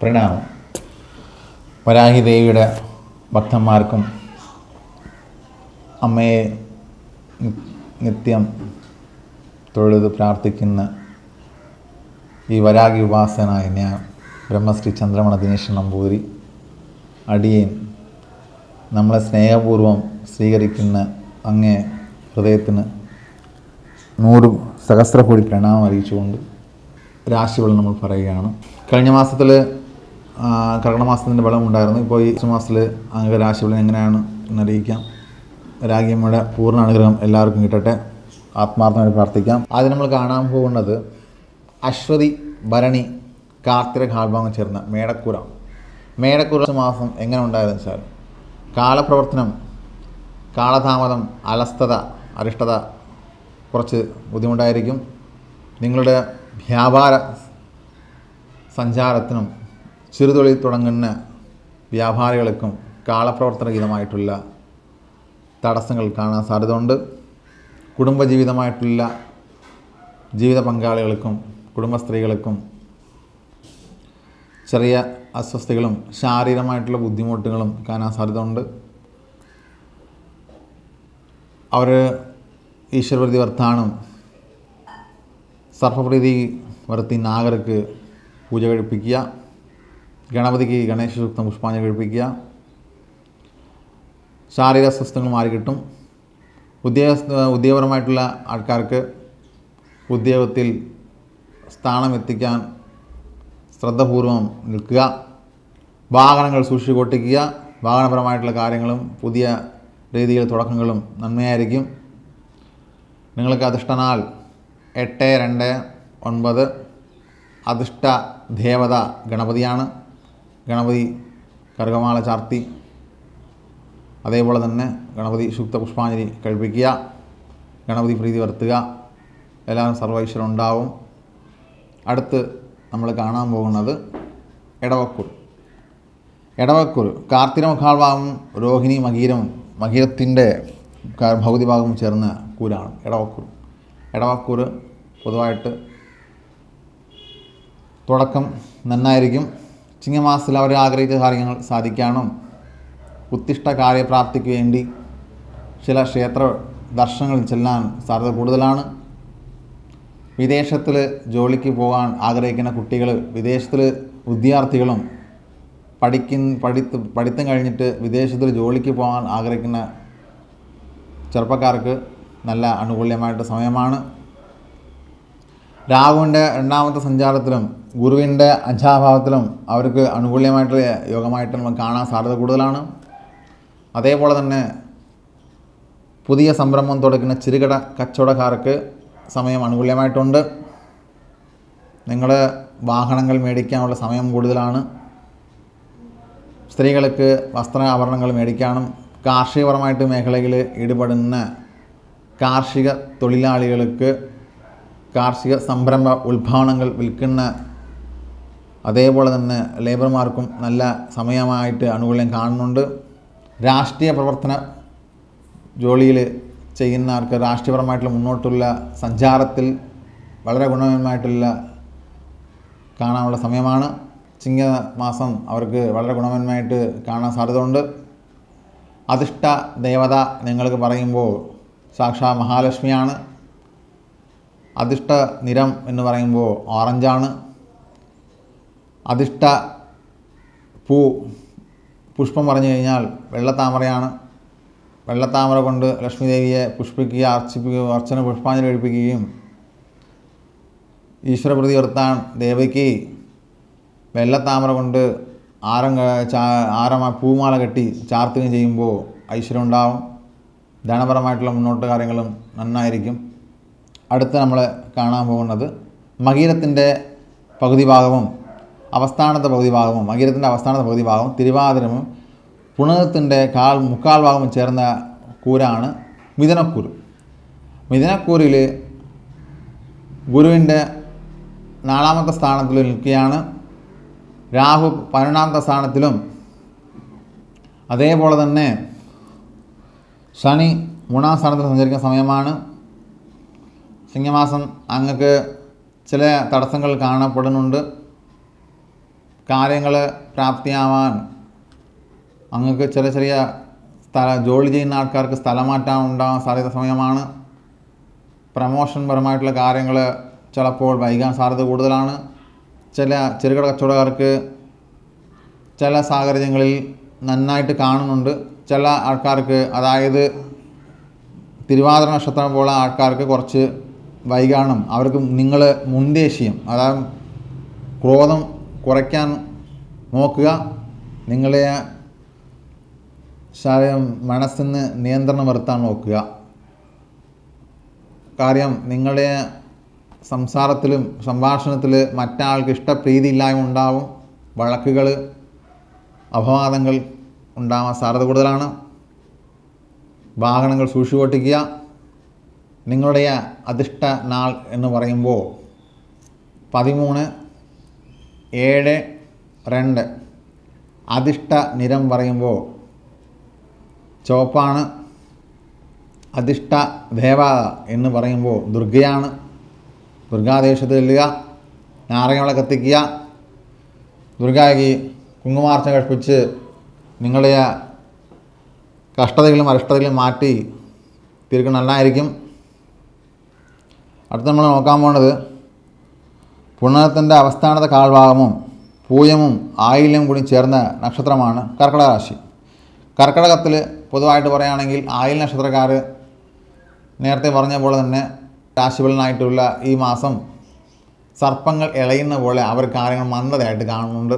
പ്രണാമം. വരാഹി ദേവിയുടെ ഭക്തന്മാർക്കും അമ്മയെ നിത്യം തൊഴുത് പ്രാർത്ഥിക്കുന്ന ഈ വരാഹി ഉപാസനായ ഞാൻ ബ്രഹ്മശ്രീ ചന്ദ്രമണ ദിനേശൻ നമ്പൂതിരി അടിയേൻ നമ്മളെ സ്നേഹപൂർവം സ്വീകരിക്കുന്ന അങ്ങേ ഹൃദയത്തിന് 100 സഹസ്രകോടി പ്രണാമം അറിയിച്ചുകൊണ്ട് രാശിഫലം നമ്മൾ പറയുകയാണ്. കഴിഞ്ഞ മാസത്തിൽ കർക്കിടക മാസത്തിൻ്റെ ഫലം ഉണ്ടായിരുന്നു. ഇപ്പോൾ ഈ മാസത്തിൽ അങ്ങ് രാശിഫലം എങ്ങനെയാണ് എന്നറിയിക്കാം. രാജ്യമ്മയുടെ പൂർണ്ണ അനുഗ്രഹം എല്ലാവർക്കും കിട്ടട്ടെ. ആത്മാർത്ഥമായി പ്രാർത്ഥിക്കാം. ആദ്യം നമ്മൾ കാണാൻ പോകുന്നത് അശ്വതി, ഭരണി, കാർത്തിക കാൽഭാഗം ചേർന്ന മേടക്കൂറ മാസം എങ്ങനെ ഉണ്ടായതെന്ന് വെച്ചാൽ കാലപ്രവർത്തനം, കാലതാമതം, അലസ്തത, അരിഷ്ടത കുറച്ച് ബുദ്ധിമുട്ടായിരിക്കും. നിങ്ങളുടെ വ്യാപാര സഞ്ചാരത്തിനും ചെറുതൊഴിൽ തുടങ്ങുന്ന വ്യാപാരികൾക്കും കാലപ്രവർത്തനഹിതമായിട്ടുള്ള തടസ്സങ്ങൾ കാണാൻ സാധ്യതയുണ്ട്. കുടുംബജീവിതമായിട്ടുള്ള ജീവിത പങ്കാളികൾക്കും കുടുംബസ്ത്രീകൾക്കും ചെറിയ അസ്വസ്ഥതകളും ശാരീരികമായിട്ടുള്ള ബുദ്ധിമുട്ടുകളും കാണാൻ സാധ്യതയുണ്ട്. അവർ ഈശ്വരപ്രീതി വർത്താനം, സർപ്പപ്രീതി വർത്തി നാഗർക്ക് പൂജ കഴിപ്പിക്കുക, ഗണപതിക്ക് ഗണേശ സൂക്തം പുഷ്പാഞ്ജലി കഴിപ്പിക്കുക. ശാരീരിക അസ്വസ്ഥതകൾ മാറിക്കിട്ടും. ഉദ്യോഗപരമായിട്ടുള്ള ആൾക്കാർക്ക് ഉദ്യോഗത്തിൽ സ്ഥാനം എത്തിക്കാൻ ശ്രദ്ധപൂർവം നിൽക്കുക. വാഹനങ്ങൾ സൂക്ഷിച്ചു കൊട്ടിക്കുക. വാഹനപരമായിട്ടുള്ള കാര്യങ്ങളും പുതിയ രീതിയിൽ തുടക്കങ്ങളും നന്മയായിരിക്കും. നിങ്ങൾക്ക് അധിഷ്ഠനാൽ 829 അധിഷ്ഠ ദേവത ഗണപതിയാണ്. ഗണപതി കറുകമാല ചാർത്തി അതേപോലെ തന്നെ ഗണപതി സൂക്ത പുഷ്പാഞ്ജലി കഴിപ്പിക്കുക, ഗണപതി പ്രീതി വരുത്തുക. എല്ലാവരും സർവൈശ്വരം ഉണ്ടാവും. അടുത്ത് നമ്മൾ കാണാൻ പോകുന്നത് ഇടവക്കൂർ കാർത്തിക മുഖാൽഭാഗം രോഹിണി മകീരത്തിൻ്റെ ഭൗതി ഭാഗവും ചേർന്ന കൂരാണ് ഇടവക്കൂർ. പൊതുവായിട്ട് തുടക്കം നന്നായിരിക്കും. ചിങ്ങമാസത്തിൽ അവർ ആഗ്രഹിച്ച കാര്യങ്ങൾ സാധിക്കാനും ഉത്തിഷ്ട കാര്യപ്രാപ്തിക്ക് വേണ്ടി ചില ക്ഷേത്ര ദർശനങ്ങൾ ചെല്ലാൻ സാധ്യത കൂടുതലാണ്. വിദേശത്തിൽ ജോലിക്ക് പോകാൻ ആഗ്രഹിക്കുന്ന കുട്ടികൾ, വിദേശത്തിൽ വിദ്യാർത്ഥികളും പഠിത്തം കഴിഞ്ഞിട്ട് വിദേശത്തിൽ ജോലിക്ക് പോകാൻ ആഗ്രഹിക്കുന്ന ചെറുപ്പക്കാർക്ക് നല്ല അനുകൂല്യമായിട്ട് സമയമാണ്. രാഹുവിൻ്റെ 2ാമത്തെ സഞ്ചാരത്തിലും ഗുരുവിൻ്റെ 5ാം ഭാവത്തിലും അവർക്ക് അനുകൂല്യമായിട്ടുള്ള യോഗമായിട്ട് നമുക്ക് കാണാൻ സാധ്യത കൂടുതലാണ്. അതേപോലെ തന്നെ പുതിയ സംരംഭം തുടങ്ങുന്ന ചെറുകിട കച്ചവടക്കാർക്ക് സമയം അനുകൂല്യമായിട്ടുണ്ട്. നിങ്ങളുടെ വാഹനങ്ങൾ മേടിക്കാനുള്ള സമയം കൂടുതലാണ്. സ്ത്രീകൾക്ക് വസ്ത്രാഭരണങ്ങൾ മേടിക്കാനും കാർഷികപരമായിട്ട് മേഖലയിൽ ഇടപെടുന്ന കാർഷിക തൊഴിലാളികൾക്ക് കാർഷിക സംരംഭ ഉൽപ്പന്നങ്ങൾ വിൽക്കുന്ന അതേപോലെ തന്നെ ലേബർമാർക്കും നല്ല സമയമായിട്ട് അനുകൂല്യം കാണുന്നുണ്ട്. രാഷ്ട്രീയ പ്രവർത്തന ജോലിയിൽ ചെയ്യുന്നവർക്ക് രാഷ്ട്രീയപരമായിട്ടുള്ള മുന്നോട്ടുള്ള സഞ്ചാരത്തിൽ വളരെ ഗുണകരമായിട്ടുള്ള കാണാനുള്ള സമയമാണ്. ചിങ്ങമാസം അവർക്ക് വളരെ ഗുണകരമായിട്ട് കാണാൻ സാധ്യതയുണ്ട്. അധിഷ്ഠ ദേവത നിങ്ങൾക്ക് പറയുമ്പോൾ സാക്ഷാ മഹാലക്ഷ്മിയാണ്. അധിഷ്ഠ നിറം എന്ന് പറയുമ്പോൾ ഓറഞ്ചാണ്. അധിഷ്ഠ പുഷ്പം പറഞ്ഞു കഴിഞ്ഞാൽ വെള്ളത്താമരയാണ്. വെള്ളത്താമര കൊണ്ട് ലക്ഷ്മി ദേവിയെ പുഷ്പിക്കുക, അർച്ചന പുഷ്പാഞ്ജലി കഴിപ്പിക്കുകയും ഈശ്വരപ്രീതി വരുത്താൻ ദേവിക്ക് വെള്ളത്താമര കൊണ്ട് പൂമാല കെട്ടി ചാർത്തുകയും ചെയ്യുമ്പോൾ ഐശ്വര്യം ഉണ്ടാവും. ധനപരമായിട്ടുള്ള മുന്നോട്ട് കാര്യങ്ങളും നന്നായിരിക്കും. അടുത്ത് നമ്മൾ കാണാൻ പോകുന്നത് മകീരത്തിൻ്റെ പകുതി ഭാഗവും അവസ്ഥാനത്തെ പകുതി ഭാഗവും മകീരത്തിൻ്റെ അവസ്ഥാനത്തെ പകുതി ഭാഗവും തിരുവാതിരവും പുണകത്തിൻ്റെ മുക്കാൽ ഭാഗവും ചേർന്ന കൂരാണ് മിഥുനക്കൂർ. മിഥുനക്കൂറിൽ ഗുരുവിൻ്റെ 4ാമത്തെ സ്ഥാനത്തിൽ നിൽക്കുകയാണ്. രാഹു 11ാമത്തെ സ്ഥാനത്തിലും അതേപോലെ തന്നെ ശനി 3ാം സ്ഥാനത്തിൽ സഞ്ചരിക്കുന്ന സമയമാണ്. ചിങ്ങമാസം അങ്ങക്ക് ചില തടസ്സങ്ങൾ കാണപ്പെടുന്നുണ്ട്. കാര്യങ്ങൾ പ്രാപ്തിയാവാൻ അങ്ങക്ക് ചെറിയ ചെറിയ ജോലി ചെയ്യുന്ന ആൾക്കാർക്ക് സ്ഥലമാറ്റം ഉണ്ടാകാൻ സാധ്യത സമയമാണ്. പ്രമോഷൻ പരമായിട്ടുള്ള കാര്യങ്ങൾ ചിലപ്പോൾ വൈകാൻ സാധ്യത കൂടുതലാണ്. ചില ചെറുകിട കച്ചവടക്കാർക്ക് ചില സാഹചര്യങ്ങളിൽ നന്നായിട്ട് കാണുന്നുണ്ട്. ചില ആൾക്കാർക്ക്, അതായത് തിരുവാതിര നക്ഷത്രം പോലെ ആൾക്കാർക്ക് കുറച്ച് വൈകാണം. അവർക്ക് നിങ്ങൾ മുൻദേഷ്യം, അതായത് ക്രോധം കുറയ്ക്കാൻ നോക്കുക. നിങ്ങളെ മനസ്സിന് നിയന്ത്രണം വരുത്താൻ നോക്കുക. കാര്യം നിങ്ങളുടെ സംസാരത്തിലും സംഭാഷണത്തിൽ മറ്റാൾക്ക് ഇഷ്ടപ്രീതിയില്ലായ്മ ഉണ്ടാവും. വഴക്കുകൾ, അപവാദങ്ങൾ ഉണ്ടാവാൻ സാധ്യത കൂടുതലാണ്. വാഹനങ്ങൾ സൂക്ഷിച്ച് ഓട്ടിക്കുക. നിങ്ങളുടെ അധിഷ്ഠ നാൾ എന്ന് പറയുമ്പോൾ 13/7/2. അധിഷ്ഠ നിറം പറയുമ്പോൾ ചുവപ്പാണ്. അധിഷ്ഠ ദേവ എന്ന് പറയുമ്പോൾ ദുർഗയാണ്. ദുർഗാദേശത്ത് ചെല്ലുക, നാരങ്ങ കത്തിക്കുക, ദുർഗായ്ക്ക് കുങ്കുമാർച്ചന കഴിപ്പിച്ച് നിങ്ങളുടെ കഷ്ടതകളും അരിഷ്ടതകളും മാറ്റി തീർക്കുന്ന നല്ലതായിരിക്കും. അടുത്ത് നമ്മൾ നോക്കാൻ പോകുന്നത് പുണർത്തിൻ്റെ അവസ്ഥാനത കാൽഭാഗമും പൂയമും ആയില്യം കൂടി ചേർന്ന നക്ഷത്രമാണ് കർക്കിടക രാശി. കർക്കിടകത്തിൽ പൊതുവായിട്ട് പറയുകയാണെങ്കിൽ ആയില്യം നക്ഷത്രക്കാർ നേരത്തെ പറഞ്ഞ പോലെ തന്നെ രാശിഫലനായിട്ടുള്ള ഈ മാസം സർപ്പങ്ങൾ ഇളയുന്ന പോലെ അവർ കാര്യങ്ങൾ മന്ദതയായിട്ട് കാണുന്നുണ്ട്.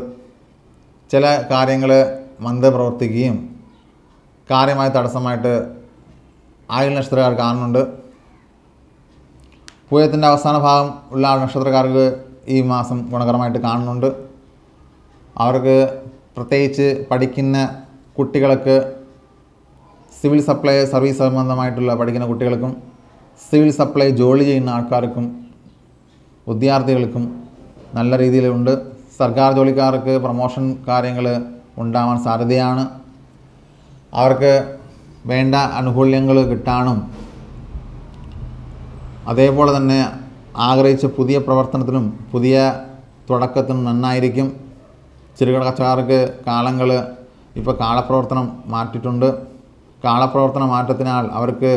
ചില കാര്യങ്ങൾ മന്ദ പ്രവർത്തിക്കുകയും കാര്യമായ തടസ്സമായിട്ട് ആയില്യം നക്ഷത്രക്കാർ കാണുന്നുണ്ട്. പൂയത്തിൻ്റെ അവസാന ഭാഗം ഉള്ള നക്ഷത്രക്കാർക്ക് ഈ മാസം ഗുണകരമായിട്ട് കാണുന്നുണ്ട്. അവർക്ക് പ്രത്യേകിച്ച് പഠിക്കുന്ന കുട്ടികൾക്ക്, സിവിൽ സപ്ലൈ സർവീസ് സംബന്ധമായിട്ടുള്ള പഠിക്കുന്ന കുട്ടികൾക്കും, സിവിൽ സപ്ലൈ ജോലി ചെയ്യുന്ന ആൾക്കാർക്കും, വിദ്യാർത്ഥികൾക്കും നല്ല രീതിയിലുണ്ട്. സർക്കാർ ജോലിക്കാർക്ക് പ്രമോഷൻ കാര്യങ്ങൾ ഉണ്ടാവാൻ സാധ്യതയാണ്. അവർക്ക് വേണ്ട ആനുകൂല്യങ്ങൾ കിട്ടാനും അതേപോലെ തന്നെ ആഗ്രഹിച്ച പുതിയ പ്രവർത്തനത്തിനും പുതിയ തുടക്കത്തിനും നന്നായിരിക്കും. ചെറുകിട കച്ചവടക്കാർക്ക് കാലങ്ങൾ ഇപ്പോൾ കാലപ്രവർത്തനം മാറ്റിയിട്ടുണ്ട്. കാലപ്രവർത്തന മാറ്റത്തിനാൽ അവർക്ക്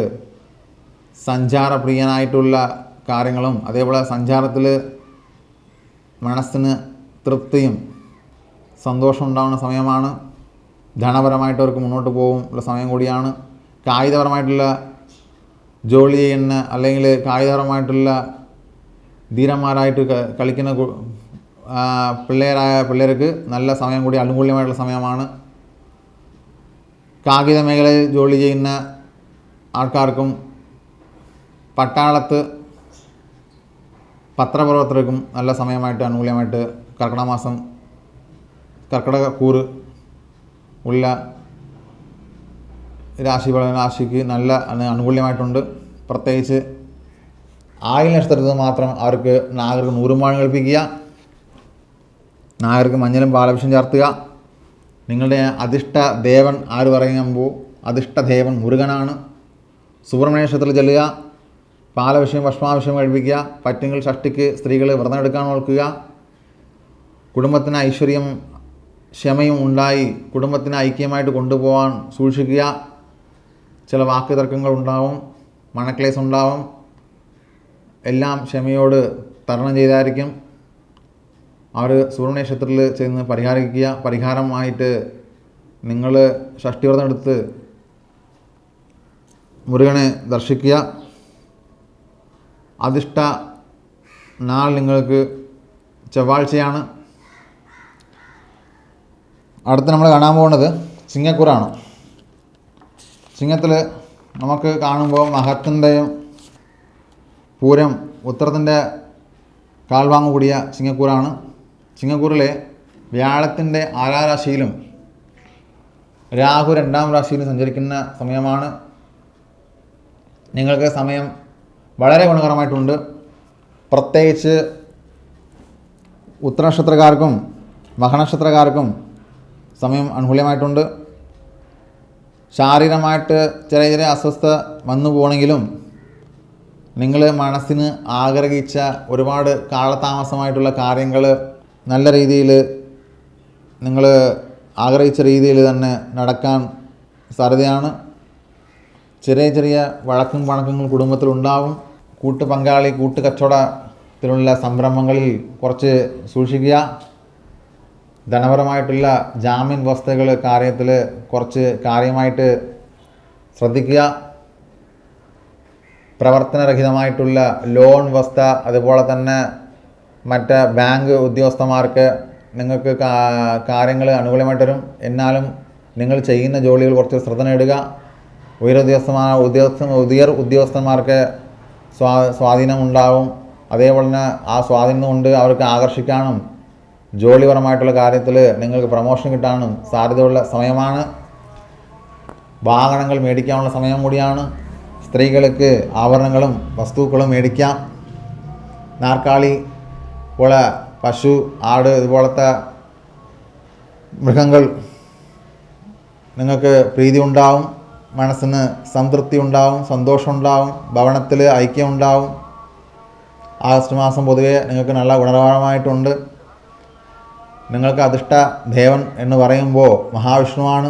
സഞ്ചാരപ്രിയനായിട്ടുള്ള കാര്യങ്ങളും അതേപോലെ സഞ്ചാരത്തിൽ മനസ്സിന് തൃപ്തിയും സന്തോഷം ഉണ്ടാകുന്ന സമയമാണ്. ധനപരമായിട്ട് അവർക്ക് മുന്നോട്ട് പോകുന്ന സമയം കൂടിയാണ്. കായികപരമായിട്ടുള്ള ജോലി ചെയ്യുന്ന അല്ലെങ്കിൽ കായികപരമായിട്ടുള്ള ധീരന്മാരായിട്ട് കളിക്കുന്ന പിള്ളേർക്ക് നല്ല സമയം കൂടി, അനുകൂലമായിട്ടുള്ള സമയമാണ്. കായിക മേഖലയിൽ ജോലി ചെയ്യുന്ന ആൾക്കാർക്കും പട്ടാളത്ത് പത്രപ്രവർത്തകർക്കും നല്ല സമയമായിട്ട് അനുകൂലമായിട്ട് കർക്കിടക മാസം, കർക്കിടക കൂറ് ഉള്ള രാശിക്ക് നല്ല അനുകൂല്യമായിട്ടുണ്ട്. പ്രത്യേകിച്ച് ആയില്യം നക്ഷത്രത്തിൽ മാത്രം അവർക്ക് നാഗർക്ക് നൂറുമാഴം കളിപ്പിക്കുക, നാഗർക്ക് മഞ്ഞളും പാലഭിഷേകം ചേർത്തുക. നിങ്ങളുടെ അധിഷ്ഠ ദേവൻ ആര് പറയുമ്പോൾ അധിഷ്ഠ ദേവൻ മുരുകനാണ്. സുബ്രഹ്മണ്യ ക്ഷേത്രത്തിൽ ചെല്ലുക, പാലഭിഷേകം ഭസ്മാഭിഷേകം കഴിപ്പിക്കുക. പറ്റുമെങ്കിൽ ഷഷ്ടിക്ക് സ്ത്രീകൾ വ്രതം എടുക്കാൻ നോക്കുക. കുടുംബത്തിന് ഐശ്വര്യം ക്ഷമയും ഉണ്ടായി കുടുംബത്തിന് ഐക്യമായിട്ട് കൊണ്ടുപോകാൻ സൂക്ഷിക്കുക. ചില വാക്ക് തർക്കങ്ങൾ ഉണ്ടാവും, മനക്ലേശം ഉണ്ടാവും. എല്ലാം ക്ഷമയോട് തരണം ചെയ്തായിരിക്കും. അവർ സുബ്രഹ്മണ്യ ക്ഷേത്രത്തിൽ ചെന്ന് പരിഹാരിക്കുക. പരിഹാരമായിട്ട് നിങ്ങൾ ഷഷ്ടിവ്രതം എടുത്ത് മുരുകനെ ദർശിക്കുക. അധിഷ്ഠ നാൾ നിങ്ങൾക്ക് ചൊവ്വാഴ്ചയാണ്. അടുത്ത് നമ്മൾ കാണാൻ പോകുന്നത് ചിങ്ങക്കൂറാണ്. ചിങ്ങത്തിൽ നമുക്ക് കാണുമ്പോൾ മഹത്തിൻ്റെയും പൂരം ഉത്തരത്തിൻ്റെ കാൽവാങ്ങ് കൂടിയ ചിങ്ങക്കൂറാണ്. ചിങ്ങക്കൂറിലെ വ്യാഴത്തിൻ്റെ 6ാം രാശിയിലും രാഹു 2ാം രാശിയിലും സഞ്ചരിക്കുന്ന സമയമാണ്. നിങ്ങൾക്ക് സമയം വളരെ ഗുണകരമായിട്ടുണ്ട്. പ്രത്യേകിച്ച് ഉത്തരനക്ഷത്രക്കാർക്കും മകനക്ഷത്രക്കാർക്കും സമയം അനുകൂലമായിട്ടുണ്ട്. ശാരീരികമായിട്ട് ചെറിയ ചെറിയ അസ്വസ്ഥത വന്നു പോകണമെങ്കിലും നിങ്ങൾ മനസ്സിന് ആഗ്രഹിച്ച ഒരുപാട് കാലതാമസമായിട്ടുള്ള കാര്യങ്ങൾ നല്ല രീതിയിൽ നിങ്ങൾ ആഗ്രഹിച്ച രീതിയിൽ തന്നെ നടക്കാൻ സാധ്യതയാണ്. ചെറിയ ചെറിയ വഴക്കും പണക്കങ്ങളും കുടുംബത്തിലുണ്ടാവും. കൂട്ട് പങ്കാളി കൂട്ടുകച്ചവടത്തിലുള്ള സംരംഭങ്ങളിൽ കുറച്ച് സൂക്ഷിക്കുക. ധനപരമായിട്ടുള്ള ജാമ്യൻ വസ്തുക്കൾ കാര്യത്തിൽ കുറച്ച് കാര്യമായിട്ട് ശ്രദ്ധിക്കുക. പ്രവർത്തനരഹിതമായിട്ടുള്ള ലോൺ വസ്തു, അതുപോലെ തന്നെ മറ്റ് ബാങ്ക് ഉദ്യോഗസ്ഥന്മാർക്ക് നിങ്ങൾക്ക് കാര്യങ്ങൾ അനുകൂലമായിട്ട് വരും. എന്നാലും നിങ്ങൾ ചെയ്യുന്ന ജോലികൾ കുറച്ച് ശ്രദ്ധ നേടുക. ഉയർ ഉദ്യോഗസ്ഥന്മാർക്ക് സ്വാധീനം ഉണ്ടാവും. അതേപോലെ തന്നെ ആ സ്വാധീനം കൊണ്ട് അവർക്ക് ആകർഷിക്കാനും ജോലിപരമായിട്ടുള്ള കാര്യത്തിൽ നിങ്ങൾക്ക് പ്രമോഷൻ കിട്ടാനും സാധ്യതയുള്ള സമയമാണ്. വാഹനങ്ങൾ മേടിക്കാനുള്ള സമയം കൂടിയാണ്. സ്ത്രീകൾക്ക് ആഭരണങ്ങളും വസ്തുക്കളും മേടിക്കാം. നാർക്കാളി പോലെ പശു, ആട് ഇതുപോലത്തെ മൃഗങ്ങൾ നിങ്ങൾക്ക് പ്രീതി ഉണ്ടാവും. മനസ്സിന് സംതൃപ്തി ഉണ്ടാവും, സന്തോഷം ഉണ്ടാവും, ഭവനത്തിൽ ഐക്യം ഉണ്ടാവും. ആഗസ്റ്റ് മാസം പൊതുവെ നിങ്ങൾക്ക് നല്ല ഗുണകരമായിട്ടുണ്ട്. നിങ്ങൾക്ക് അധിഷ്ഠ ദേവൻ എന്ന് പറയുമ്പോൾ മഹാവിഷ്ണുവാണ്.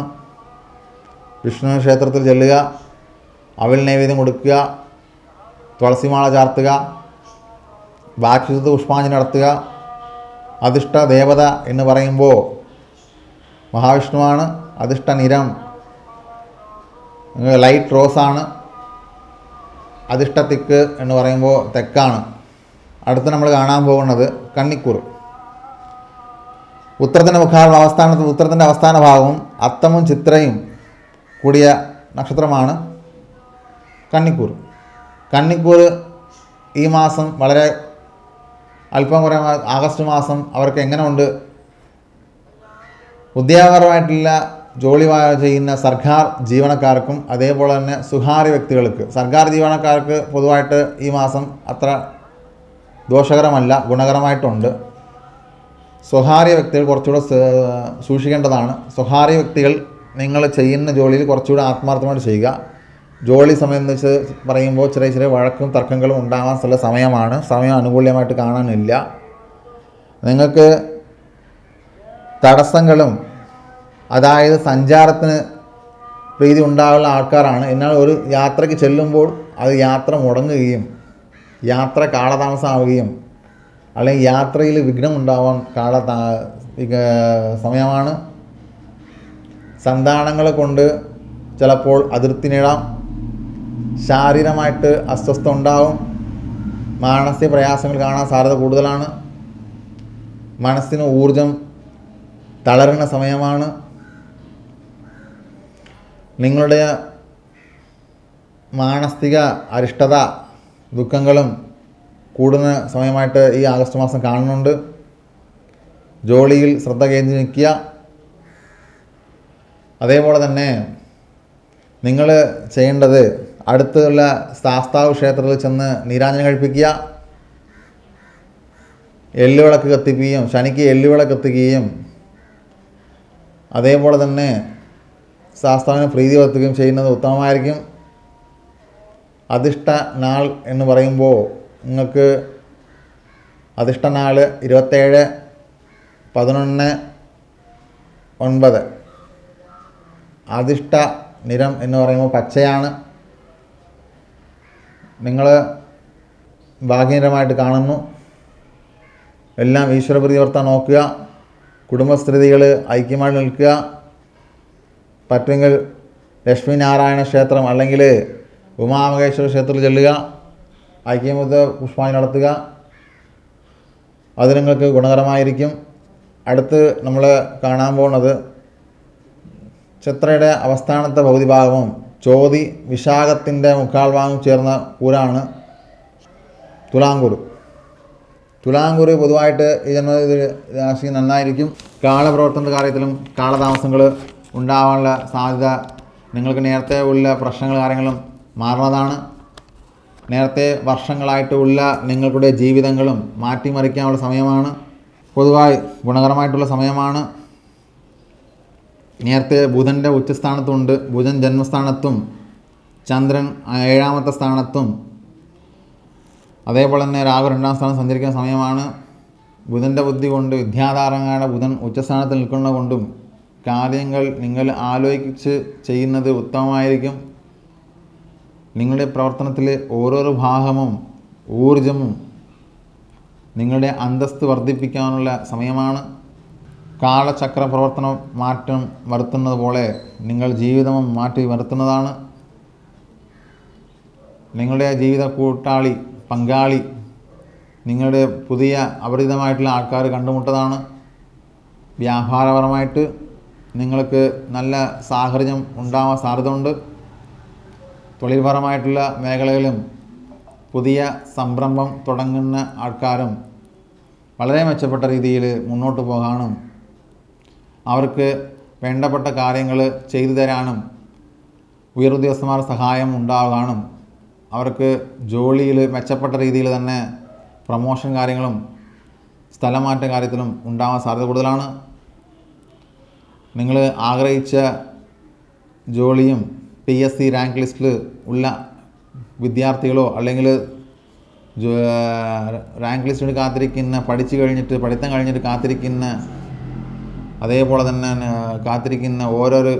വിഷ്ണു ക്ഷേത്രത്തിൽ ചെല്ലുക, അവിൽ നൈവേദ്യം കൊടുക്കുക, തുളസിമാല ചാർത്തുക, ബാക്ഷിത പുഷ്പാഞ്ജലി നടത്തുക. അധിഷ്ഠ ദേവത എന്ന് പറയുമ്പോൾ മഹാവിഷ്ണുവാണ്. അധിഷ്ഠ നിറം ലൈറ്റ് റോസാണ്. അധിഷ്ഠ തെക്ക് എന്ന് പറയുമ്പോൾ തെക്കാണ്. അടുത്ത് നമ്മൾ കാണാൻ പോകുന്നത് കന്നിക്കൂർ. ഉത്തരത്തിൻ്റെ അവസ്ഥാന ഭാഗവും അത്തമും ചിത്രയും കൂടിയ നക്ഷത്രമാണ് കന്നിക്കൂർ. കന്നിക്കൂർ ഈ മാസം വളരെ അല്പം കുറേ ആഗസ്റ്റ് മാസം അവർക്ക് എങ്ങനെ ഉണ്ട്? ഉദ്യോഗപരമായിട്ടുള്ള ജോലി ചെയ്യുന്ന സർക്കാർ ജീവനക്കാർക്കും അതേപോലെ തന്നെ സ്വകാര്യ വ്യക്തികൾക്ക്, സർക്കാർ ജീവനക്കാർക്ക് പൊതുവായിട്ട് ഈ മാസം അത്ര ദോഷകരമല്ല, ഗുണകരമായിട്ടുണ്ട്. സ്വകാര്യ വ്യക്തികൾ കുറച്ചുകൂടെ സൂക്ഷിക്കേണ്ടതാണ്. സ്വകാര്യ വ്യക്തികൾ നിങ്ങൾ ചെയ്യുന്ന ജോലിയിൽ കുറച്ചുകൂടെ ആത്മാർത്ഥമായിട്ട് ചെയ്യുക. ജോലി സംബന്ധിച്ച് പറയുമ്പോൾ ചെറിയ ചെറിയ വഴക്കും തർക്കങ്ങളും ഉണ്ടാകാൻ ഉള്ള സമയമാണ്. സമയം അനുകൂലമായിട്ട് കാണാനില്ല. നിങ്ങൾക്ക് തടസ്സങ്ങളും, അതായത് സഞ്ചാരത്തിന് പ്രീതി ഉണ്ടാകുന്ന ആൾക്കാരാണ്. എന്നാൽ ഒരു യാത്രയ്ക്ക് ചെല്ലുമ്പോൾ അത് യാത്ര മുടങ്ങുകയും യാത്ര കാലതാമസമാവുകയും അല്ലെങ്കിൽ യാത്രയിൽ വിഘ്നം ഉണ്ടാവാൻ സമയമാണ്. സന്താനങ്ങളെ കൊണ്ട് ചിലപ്പോൾ അതിർത്തി നേടാം. ശാരീരമായിട്ട് അസ്വസ്ഥ ഉണ്ടാവും. മാനസിക പ്രയാസങ്ങൾ കാണാൻ സാധ്യത കൂടുതലാണ്. മനസ്സിന് ഊർജം തളരുന്ന സമയമാണ്. നിങ്ങളുടെ മാനസിക അരിഷ്ടത, ദുഃഖങ്ങളും കൂടുന്ന സമയമായിട്ട് ഈ ആഗസ്റ്റ് മാസം കാണുന്നുണ്ട്. ജോലിയിൽ ശ്രദ്ധ കേന്ദ്രീകരിക്കുക. അതേപോലെ തന്നെ നിങ്ങൾ ചെയ്യേണ്ടത് അടുത്തുള്ള ശാസ്താവ് ക്ഷേത്രത്തിൽ ചെന്ന് നീരാഞ്ജനം കഴിപ്പിക്കുക. എള്ളുവിളക്ക് കത്തിക്കുകയും ശനിക്ക് എള്ളുവിളക്ക് കത്തിക്കുകയും അതേപോലെ തന്നെ ശാസ്താവിന് പ്രീതി വർത്തുകയും ചെയ്യുന്നത് ഉത്തമമായിരിക്കും. അധിഷ്ഠ നാൾ എന്ന് പറയുമ്പോൾ നിങ്ങൾക്ക് അധിഷ്ഠ നാൾ 27/11/9. അധിഷ്ഠ നിറം എന്ന് പറയുമ്പോൾ പച്ചയാണ്. നിങ്ങൾ ഭാഗ്യകരമായിട്ട് കാണുന്നു. എല്ലാം ഈശ്വരപ്രീതി വർത്താൻ നോക്കുക. കുടുംബസ്ഥിതികൾ ഐക്യമായി നിൽക്കുക. പറ്റുമെങ്കിൽ ലക്ഷ്മി നാരായണ ക്ഷേത്രം അല്ലെങ്കിൽ ഉമാമഹേശ്വര ക്ഷേത്രത്തിൽ ചെല്ലുക. ഐക്യമുദ്ര പുഷ്പാഞ്ജലി നടത്തുക. അത് നിങ്ങൾക്ക് ഗുണകരമായിരിക്കും. അടുത്ത് നമ്മൾ കാണാൻ പോകുന്നത് ചിത്രയുടെ അവസ്ഥാനത്തെ ഭൗതിഭാഗവും ചോതി വിശാഖത്തിൻ്റെ മുക്കാൽ ഭാഗവും ചേർന്ന കൂരാണ് തുലാങ്കൂർ. തുലാങ്കൂർ പൊതുവായിട്ട് ഈ രാശി നന്നായിരിക്കും. കാലപ്രവർത്തന കാര്യത്തിലും കാലതാമസങ്ങൾ ഉണ്ടാവാനുള്ള സാധ്യത, നിങ്ങൾക്ക് നേരത്തെ ഉള്ള പ്രശ്നങ്ങൾ കാര്യങ്ങളും മാറുന്നതാണ്. നേരത്തെ വർഷങ്ങളായിട്ട് ഉള്ള നിങ്ങളുടെ ജീവിതങ്ങളും മാറ്റിമറിക്കാനുള്ള സമയമാണ്. പൊതുവായി ഗുണകരമായിട്ടുള്ള സമയമാണ്. നേരത്തെ ബുധൻ്റെ ഉച്ചസ്ഥാനത്തുണ്ട്. ബുധൻ ജന്മസ്ഥാനത്തും ചന്ദ്രൻ 7ാമത്തെ സ്ഥാനത്തും അതേപോലെ തന്നെ രാഹു 2ാം സ്ഥാനം സഞ്ചരിക്കുന്ന സമയമാണ്. ബുധൻ്റെ ബുദ്ധി കൊണ്ട് വിദ്യാധാരങ്ങളുടെ ബുധൻ ഉച്ചസ്ഥാനത്ത് നിൽക്കുന്നത് കൊണ്ടും കാര്യങ്ങൾ നിങ്ങൾ ആലോചിച്ച് ചെയ്യുന്നത് ഉത്തമമായിരിക്കും. നിങ്ങളുടെ പ്രവർത്തനത്തിൽ ഓരോരോ ഭാഗവും ഊർജവും നിങ്ങളുടെ അന്തസ്ത് വർദ്ധിപ്പിക്കാനുള്ള സമയമാണ്. കാലചക്ര പ്രവർത്തനം മാറ്റം വരുത്തുന്നത് പോലെ നിങ്ങൾ ജീവിതവും മാറ്റി വരുത്തുന്നതാണ്. നിങ്ങളുടെ ജീവിത കൂട്ടാളി പങ്കാളി നിങ്ങളുടെ പുതിയ അപരിചിതമായിട്ടുള്ള ആൾക്കാർ കണ്ടുമുട്ടതാണ്. വ്യാപാരപരമായിട്ട് നിങ്ങൾക്ക് നല്ല സാഹചര്യം ഉണ്ടാവാൻ സാധ്യതയുണ്ട്. തൊഴിൽപരമായിട്ടുള്ള മേഖലയിലും പുതിയ സംരംഭം തുടങ്ങുന്ന ആൾക്കാരും വളരെ മെച്ചപ്പെട്ട രീതിയിൽ മുന്നോട്ട് പോകാനും അവർക്ക് വേണ്ടപ്പെട്ട കാര്യങ്ങൾ ചെയ്തു തരാനും ഉയർദ്യോഗസ്ഥന്മാരുടെ സഹായം ഉണ്ടാകാനും അവർക്ക് ജോലിയിൽ മെച്ചപ്പെട്ട രീതിയിൽ തന്നെ പ്രമോഷൻ കാര്യങ്ങളും സ്ഥലമാറ്റ കാര്യത്തിലും ഉണ്ടാകാൻ സാധ്യത കൂടുതലാണ്. നിങ്ങൾ ആഗ്രഹിച്ച ജോലിയും PSC റാങ്ക് ലിസ്റ്റിൽ ഉള്ള വിദ്യാർത്ഥികളോ അല്ലെങ്കിൽ റാങ്ക് ലിസ്റ്റിന് കാത്തിരിക്കുന്ന പഠിത്തം കഴിഞ്ഞിട്ട് കാത്തിരിക്കുന്ന അതേപോലെ തന്നെ കാത്തിരിക്കുന്ന ഓരോരോ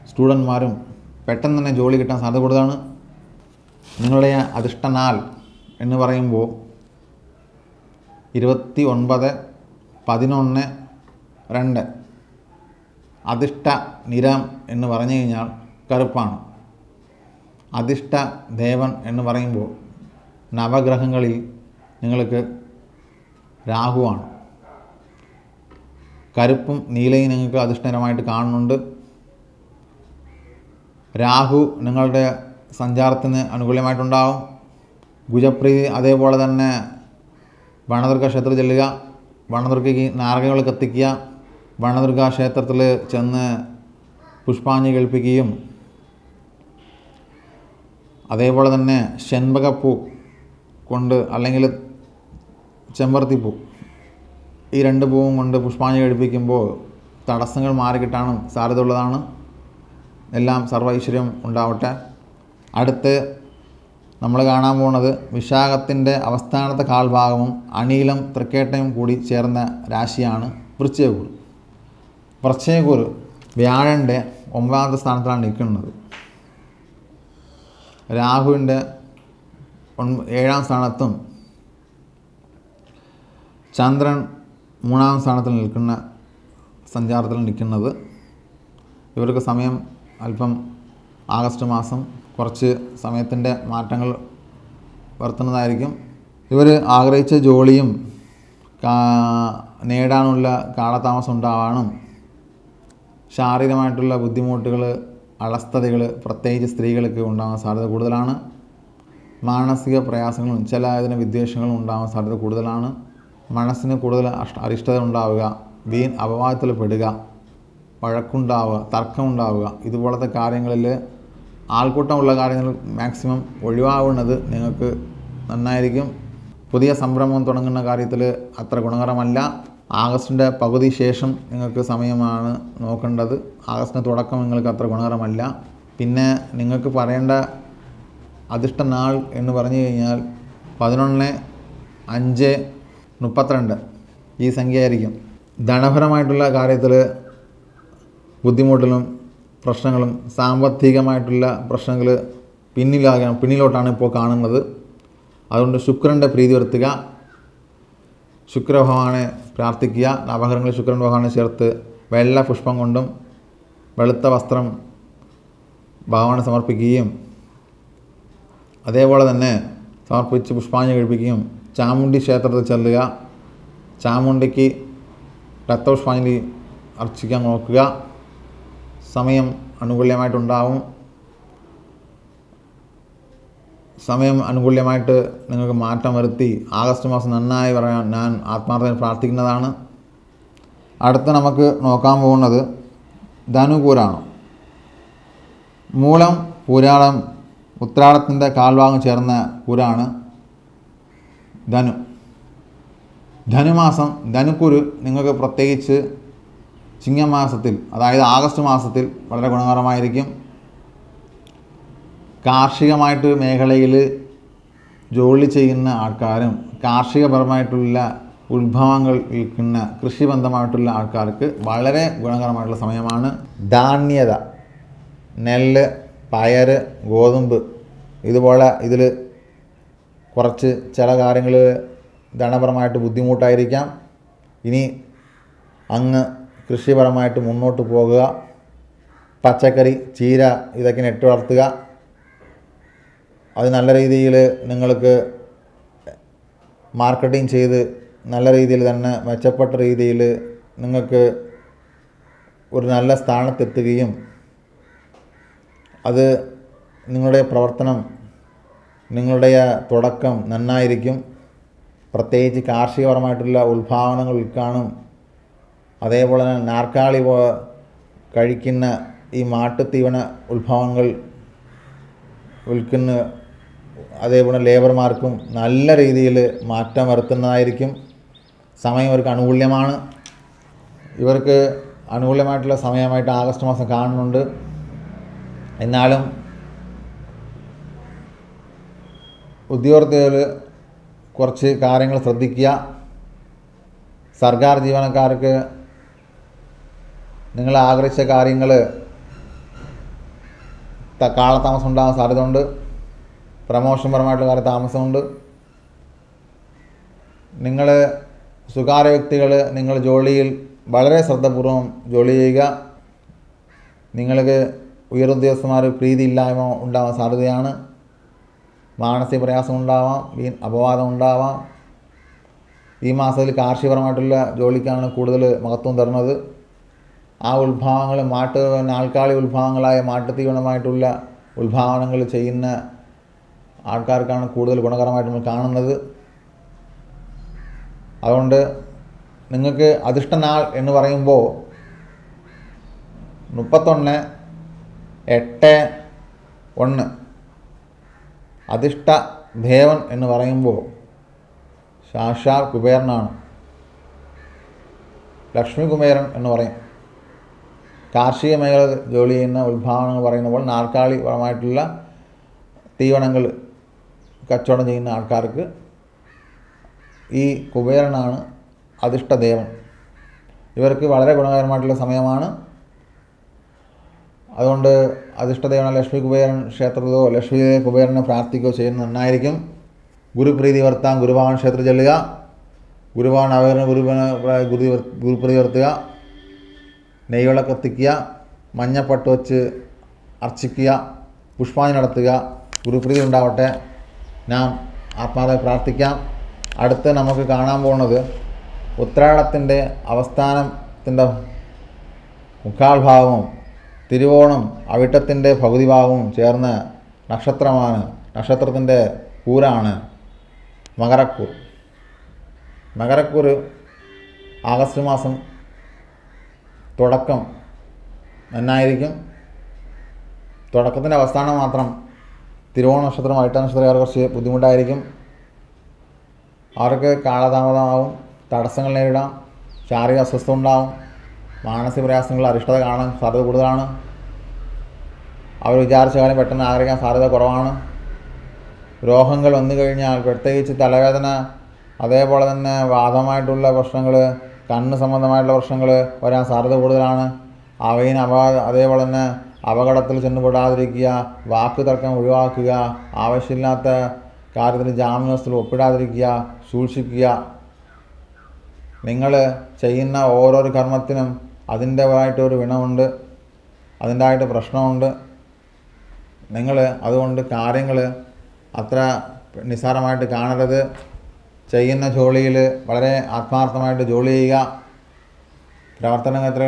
സ്റ്റുഡൻറ്മാരും പെട്ടെന്ന് തന്നെ ജോലി കിട്ടാൻ സാധ്യത കൂടുതലാണ്. നിങ്ങളുടെ അധിഷ്ഠനാൾ എന്ന് പറയുമ്പോൾ 29/11/2 അധിഷ്ഠ നിരം എന്ന് പറഞ്ഞു കഴിഞ്ഞാൽ കറുപ്പാണ്. അധിഷ്ഠ ദേവൻ എന്ന് പറയുമ്പോൾ നവഗ്രഹങ്ങളിൽ നിങ്ങൾക്ക് രാഹുവാണ്. കറുപ്പും നീലയും നിങ്ങൾക്ക് അധിഷ്ഠിതമായിട്ട് കാണുന്നുണ്ട്. രാഹു നിങ്ങളുടെ സഞ്ചാരത്തിന് അനുകൂലമായിട്ടുണ്ടാകും. ഗുജപ്രീതി അതേപോലെ തന്നെ വനദുർഗ ക്ഷേത്രത്തിൽ ചെല്ലുക, വനദുർഗയ്ക്ക് നാരകങ്ങൾ കത്തിക്കുക, വനദുർഗ ക്ഷേത്രത്തിൽ ചെന്ന് പുഷ്പാഞ്ജലി കഴിപ്പിക്കുകയും അതേപോലെ തന്നെ ചെമ്പകപ്പൂ കൊണ്ട് അല്ലെങ്കിൽ ചെമ്പരത്തിപ്പൂ ഈ 2 പൂവും കൊണ്ട് പുഷ്പാഞ്ജലി കഴിപ്പിക്കുമ്പോൾ തടസ്സങ്ങൾ മാറിക്കിട്ടാനും സാധ്യതയുള്ളതാണ്. എല്ലാം സർവ്വ ഐശ്വര്യം ഉണ്ടാവട്ടെ. അടുത്ത് നമ്മൾ കാണാൻ പോകുന്നത് വിശാഖത്തിൻ്റെ അവസ്ഥാനത്തെ കാൽഭാഗവും അനിലും തൃക്കേട്ടയും കൂടി ചേർന്ന രാശിയാണ് വൃശ്ചികക്കൂർ. വൃശ്ചികക്കൂർ വ്യാഴൻ്റെ 9ാമത്തെ സ്ഥാനത്താണ് നിൽക്കുന്നത്. രാഹുവിൻ്റെ 7ാം സ്ഥാനത്തും ചന്ദ്രൻ 3ാം സ്ഥാനത്തിൽ നിൽക്കുന്ന സഞ്ചാരത്തിൽ നിൽക്കുന്നത്. ഇവർക്ക് സമയം അല്പം ആഗസ്റ്റ് മാസം കുറച്ച് സമയത്തിൻ്റെ മാറ്റങ്ങൾ വരുത്തുന്നതായിരിക്കും. ഇവർ ആഗ്രഹിച്ച ജോലിയും നേടാനുള്ള കാലതാമസം ഉണ്ടാവാനും ശാരീരികമായിട്ടുള്ള ബുദ്ധിമുട്ടുകൾ അലസതകൾ പ്രത്യേകിച്ച് സ്ത്രീകൾക്ക് ഉണ്ടാകാൻ സാധ്യത കൂടുതലാണ്. മാനസിക പ്രയാസങ്ങളും ചില വിദ്വേഷങ്ങളും ഉണ്ടാകാൻ സാധ്യത കൂടുതലാണ്. മനസ്സിന് കൂടുതൽ അരിഷ്ടത ഉണ്ടാവുക, അപവാദത്തിൽ പെടുക, വഴക്കുണ്ടാവുക, തർക്കമുണ്ടാവുക, ഇതുപോലത്തെ കാര്യങ്ങളിൽ ആൾക്കൂട്ടമുള്ള കാര്യങ്ങൾ മാക്സിമം ഒഴിവാകുന്നത് നിങ്ങൾക്ക് നന്നായിരിക്കും. പുതിയ സംരംഭം തുടങ്ങുന്ന കാര്യത്തിൽ അത്ര ഗുണകരമല്ല. ആഗസ്റ്റിൻ്റെ പകുതി ശേഷം നിങ്ങൾക്ക് സമയമാണ് നോക്കേണ്ടത്. ആഗസ്റ്റിൻ്റെ തുടക്കം നിങ്ങൾക്ക് അത്ര ഗുണകരമല്ല. പിന്നെ നിങ്ങൾക്ക് പറയേണ്ട അധിഷ്ഠ നാൾ എന്ന് പറഞ്ഞു കഴിഞ്ഞാൽ 11/5/32 ഈ സംഖ്യയായിരിക്കും. ധനപരമായിട്ടുള്ള കാര്യത്തിൽ ബുദ്ധിമുട്ടിലും പ്രശ്നങ്ങളും സാമ്പത്തികമായിട്ടുള്ള പ്രശ്നങ്ങൾ പിന്നിലോട്ടാണ് ഇപ്പോൾ കാണുന്നത്. അതുകൊണ്ട് ശുക്രൻ്റെ പ്രീതി വരുത്തുക, ശുക്രഭഗവാനെ പ്രാർത്ഥിക്കുക. നവഗ്രഹങ്ങളിൽ ശുക്രൻ ഭഗവാനെ ചേർത്ത് വെള്ള പുഷ്പം കൊണ്ടും വെളുത്ത വസ്ത്രം ഭഗവാനെ സമർപ്പിക്കുകയും അതേപോലെ തന്നെ സമർപ്പിച്ച് പുഷ്പാഞ്ജലി കഴിപ്പിക്കുകയും ചാമുണ്ഡി ക്ഷേത്രത്തിൽ ചെല്ലുക, ചാമുണ്ഡിക്ക് രക്തപുഷ്പാഞ്ജലി അർച്ചിക്കാൻ നോക്കുക. സമയം അനുകൂല്യമായിട്ടുണ്ടാവും. സമയം അനുകൂല്യമായിട്ട് നിങ്ങൾക്ക് മാറ്റം വരുത്തി ആഗസ്റ്റ് മാസം നന്നായി പറയാൻ ഞാൻ ആത്മാർത്ഥമായി പ്രാർത്ഥിക്കുന്നതാണ്. അടുത്ത് നമുക്ക് നോക്കാൻ പോകുന്നത് ധനുക്കൂറാണ്. മൂലം പൂരാടം ഉത്രാടത്തിൻ്റെ കാൽഭാഗം ചേർന്ന കൂരാണ് ധനു. ധനുമാസം ധനുക്കൂറ് നിങ്ങൾക്ക് പ്രത്യേകിച്ച് ചിങ്ങമാസത്തിൽ അതായത് ആഗസ്റ്റ് മാസത്തിൽ വളരെ ഗുണകരമായിരിക്കും. കാർഷികമായിട്ട് മേഖലയിൽ ജോലി ചെയ്യുന്ന ആൾക്കാരും കാർഷികപരമായിട്ടുള്ള ഉത്ഭവങ്ങൾ വിൽക്കുന്ന കൃഷിബന്ധമായിട്ടുള്ള ആൾക്കാർക്ക് വളരെ ഗുണകരമായിട്ടുള്ള സമയമാണ്. ധാന്യത, നെല്ല്, പയർ, ഗോതമ്പ് ഇതുപോലെ ഇതിൽ കുറച്ച് ചില കാര്യങ്ങൾ ധനപരമായിട്ട് ബുദ്ധിമുട്ടായിരിക്കാം. ഇനി അങ്ങ് കൃഷിപരമായിട്ട് മുന്നോട്ട് പോകുക. പച്ചക്കറി, ചീര ഇതൊക്കെ നട്ടു വളർത്തുക. അത് നല്ല രീതിയിൽ നിങ്ങൾക്ക് മാർക്കറ്റിംഗ് ചെയ്ത് നല്ല രീതിയിൽ തന്നെ മെച്ചപ്പെട്ട രീതിയിൽ നിങ്ങൾക്ക് ഒരു നല്ല സ്ഥാനത്തെത്തുകയും അത് നിങ്ങളുടെ പ്രവർത്തനം, നിങ്ങളുടെ തുടക്കം നന്നായിരിക്കും. പ്രത്യേകിച്ച് കാർഷികപരമായിട്ടുള്ള ഉൽപാദനങ്ങൾ വിൽക്കാനും അതേപോലെ തന്നെ നാർക്കാളി കഴിക്കുന്ന ഈ മാട്ടുത്തീവന ഉൽഭവങ്ങൾ വിൽക്കുന്ന അതേപോലെ ലേബർമാർക്കും നല്ല രീതിയിൽ മാറ്റം വരുത്തുന്നതായിരിക്കും. സമയം ഇവർക്ക് അനുകൂല്യമാണ്. ഇവർക്ക് അനുകൂലമായിട്ടുള്ള സമയമായിട്ട് ആഗസ്റ്റ് മാസം കാണുന്നുണ്ട്. എന്നാലും ഉദ്യോഗസ്ഥർ കുറച്ച് കാര്യങ്ങൾ ശ്രദ്ധിക്കുക. സർക്കാർ ജീവനക്കാർക്ക് നിങ്ങൾ ആഗ്രഹിച്ച കാര്യങ്ങൾ കാലതാമസം ഉണ്ടാകാൻ സാധ്യതയുണ്ട്. പ്രമോഷൻ പരമായിട്ടുള്ള കാര്യം താമസമുണ്ട്. നിങ്ങൾ സ്വകാര്യ വ്യക്തികൾ നിങ്ങൾ ജോലിയിൽ വളരെ ശ്രദ്ധപൂർവ്വം ജോലി ചെയ്യുക. നിങ്ങൾക്ക് ഉയർന്നുദ്യോഗസ്ഥന്മാർ പ്രീതിയില്ലായ്മ ഉണ്ടാവാൻ സാധ്യതയാണ്. മാനസിക പ്രയാസം ഉണ്ടാവാം, അപവാദം ഉണ്ടാവാം. ഈ മാസത്തിൽ കാർഷികപരമായിട്ടുള്ള ജോലിക്കാണ് കൂടുതൽ മഹത്വം തരുന്നത്. ആ ഉത്ഭാവങ്ങൾ ആൾക്കാളി ഉത്ഭാവങ്ങളായ മാട്ടുത്തീവനമായിട്ടുള്ള ഉത്ഭാവനങ്ങൾ ചെയ്യുന്ന ആൾക്കാർക്കാണ് കൂടുതൽ ഗുണകരമായിട്ട് നമ്മൾ കാണുന്നത്. അതുകൊണ്ട് നിങ്ങൾക്ക് അധിഷ്ഠനാൾ എന്ന് പറയുമ്പോൾ 31/8/1 അധിഷ്ഠ ദേവൻ എന്ന് പറയുമ്പോൾ സാക്ഷാൽ കുബേരനാണ്. ലക്ഷ്മി കുബേരൻ എന്ന് പറയും. കാർഷിക മേഖല ജോലി ചെയ്യുന്ന ഉത്ഭാവനങ്ങൾ പറയുമ്പോൾ നാൽക്കാളി പരമായിട്ടുള്ള തീവനങ്ങൾ കച്ചവടം ചെയ്യുന്ന ആൾക്കാർക്ക് ഈ കുബേരനാണ് അധിഷ്ഠദേവൻ. ഇവർക്ക് വളരെ ഗുണകരമായിട്ടുള്ള സമയമാണ്. അതുകൊണ്ട് അധിഷ്ഠദേവന ലക്ഷ്മി കുബേരൻ ക്ഷേത്രത്തിലോ ലക്ഷ്മി കുബേരനെ പ്രാർത്ഥിക്കുകയോ ചെയ്യുന്നത് നന്നായിരിക്കും. ഗുരുപ്രീതി വരുത്താൻ ഗുരുഭവൻ ക്ഷേത്രം ചെല്ലുക. ഗുരുഭവൻ അവരുടെ ഗുരുപ്രീതി വരുത്തുക. നെയ്വിളക്ക് കത്തിക്കുക. മഞ്ഞപ്പട്ട് വച്ച് അർച്ചിക്കുക. പുഷ്പാഞ്ജലി നടത്തുക. ഗുരുപ്രീതി ഉണ്ടാവട്ടെ. നാം ആത്മാർത്ഥമായി പ്രാർത്ഥിക്കാം. അടുത്ത് നമുക്ക് കാണാൻ പോകുന്നത് ഉത്രാടത്തിൻ്റെ അവസ്ഥാനത്തിൻ്റെ മുക്കാൽ ഭാഗവും തിരുവോണം അവിട്ടത്തിൻ്റെ പകുതി ഭാഗവും ചേർന്ന നക്ഷത്രമാണ്. നക്ഷത്രത്തിൻ്റെ കൂറാണ് മകരക്കൂർ. മകരക്കൂർ ആഗസ്റ്റ് മാസം തുടക്കം നന്നായിരിക്കും. തുടക്കത്തിൻ്റെ അവസാനം മാത്രം തിരുവോണ നക്ഷത്രം അവിട്ട നക്ഷത്രക്കാർ കുറച്ച് ബുദ്ധിമുട്ടായിരിക്കും. അവർക്ക് കാലതാമസമാവും, തടസ്സങ്ങൾ നേരിടാം, ശാരീരിക അസ്വസ്ഥത ഉണ്ടാവും, മാനസിക പ്രയാസങ്ങൾ അരിഷ്ടത കാണാൻ സാധ്യത കൂടുതലാണ്. അവർ വിചാരിച്ച കാര്യം പെട്ടെന്ന് ആഗ്രഹിക്കാൻ സാധ്യത കുറവാണ്. രോഗങ്ങൾ വന്നു കഴിഞ്ഞാൽ പ്രത്യേകിച്ച് തലവേദന, അതേപോലെ തന്നെ വാദമായിട്ടുള്ള പ്രശ്നങ്ങൾ, കണ്ണ് സംബന്ധമായിട്ടുള്ള പ്രശ്നങ്ങൾ വരാൻ സാധ്യത കൂടുതലാണ്. അതേപോലെ തന്നെ അപകടത്തിൽ ചെന്നുപെടാതിരിക്കുക, വാക്ക് തർക്കം ഒഴിവാക്കുക, ആവശ്യമില്ലാത്ത കാര്യത്തിൽ ജാമ്യവസ്ഥയിൽ ഒപ്പിടാതിരിക്കുക, സൂക്ഷിക്കുക. നിങ്ങൾ ചെയ്യുന്ന ഓരോരോ കർമ്മത്തിനും അതിൻ്റേതായിട്ടൊരു ഗുണമുണ്ട്, അതിൻ്റെതായിട്ട് പ്രശ്നമുണ്ട്. നിങ്ങൾ അതുകൊണ്ട് കാര്യങ്ങൾ അത്ര നിസ്സാരമായിട്ട് കാണരുത്. ചെയ്യുന്ന ജോലിയിൽ വളരെ ആത്മാർത്ഥമായിട്ട് ജോലി ചെയ്യുക. പ്രവർത്തനത്തിൽ